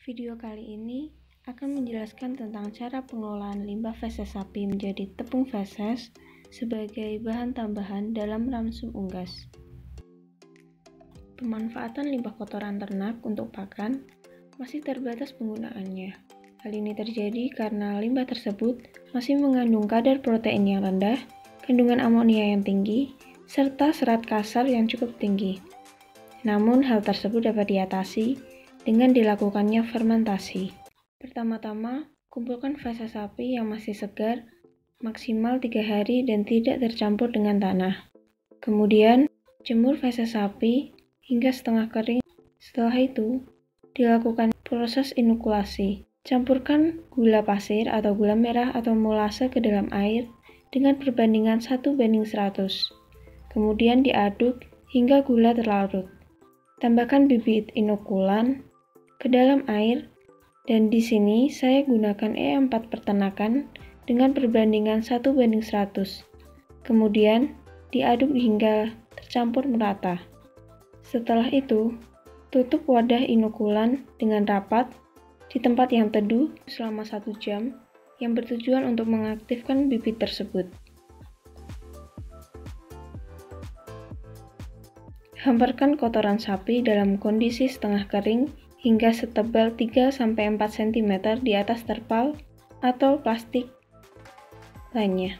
Video kali ini akan menjelaskan tentang cara pengelolaan limbah feses sapi menjadi tepung feses sebagai bahan tambahan dalam ramsum unggas. Pemanfaatan limbah kotoran ternak untuk pakan masih terbatas penggunaannya. Hal ini terjadi karena limbah tersebut masih mengandung kadar protein yang rendah, kandungan amonia yang tinggi, serta serat kasar yang cukup tinggi. Namun hal tersebut dapat diatasi dengan dilakukannya fermentasi. Pertama-tama, kumpulkan feses sapi yang masih segar maksimal 3 hari dan tidak tercampur dengan tanah. Kemudian, jemur feses sapi hingga setengah kering. Setelah itu, dilakukan proses inokulasi. Campurkan gula pasir atau gula merah atau molase ke dalam air dengan perbandingan 1:100. Kemudian diaduk hingga gula terlarut. Tambahkan bibit inokulan ke dalam air, dan di sini saya gunakan E4 peternakan dengan perbandingan 1:100. Kemudian diaduk hingga tercampur merata. Setelah itu, tutup wadah inokulan dengan rapat di tempat yang teduh selama 1 jam yang bertujuan untuk mengaktifkan bibit tersebut. Hamparkan kotoran sapi dalam kondisi setengah kering hingga setebal 3-4 cm di atas terpal atau plastik lainnya.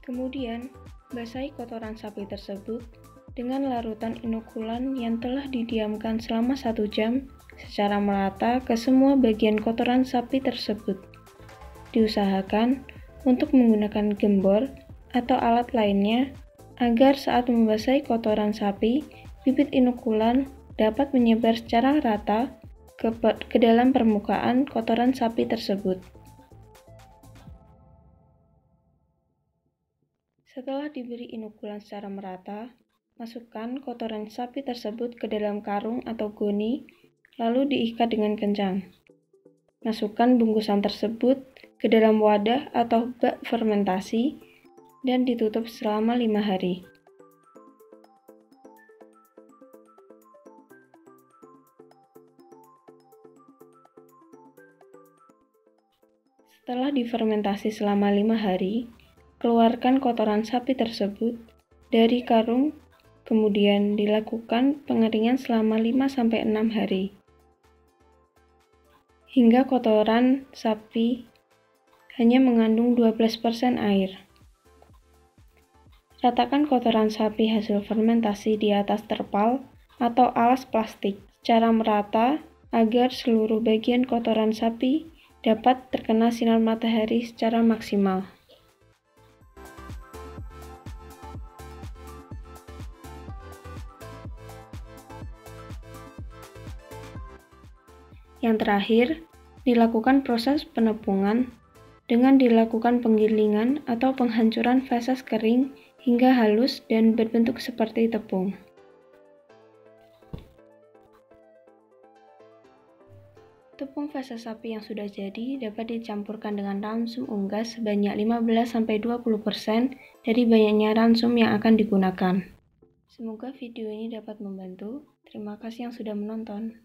Kemudian, basahi kotoran sapi tersebut dengan larutan inokulan yang telah didiamkan selama 1 jam secara merata ke semua bagian kotoran sapi tersebut. Diusahakan untuk menggunakan gembor atau alat lainnya agar saat membasahi kotoran sapi, bibit inokulan dapat menyebar secara rata ke dalam permukaan kotoran sapi tersebut. Setelah diberi inokulan secara merata, masukkan kotoran sapi tersebut ke dalam karung atau goni, lalu diikat dengan kencang. Masukkan bungkusan tersebut ke dalam wadah atau bak fermentasi dan ditutup selama 5 hari. Setelah difermentasi selama 5 hari, keluarkan kotoran sapi tersebut dari karung, kemudian dilakukan pengeringan selama 5-6 hari. Hingga kotoran sapi hanya mengandung 12% air. Ratakan kotoran sapi hasil fermentasi di atas terpal atau alas plastik secara merata agar seluruh bagian kotoran sapi dapat terkena sinar matahari secara maksimal. Yang terakhir, dilakukan proses penepungan dengan dilakukan penggilingan atau penghancuran feses kering hingga halus dan berbentuk seperti tepung. Tepung feses sapi yang sudah jadi dapat dicampurkan dengan ramsum unggas sebanyak 15-20% dari banyaknya ramsum yang akan digunakan. Semoga video ini dapat membantu. Terima kasih yang sudah menonton.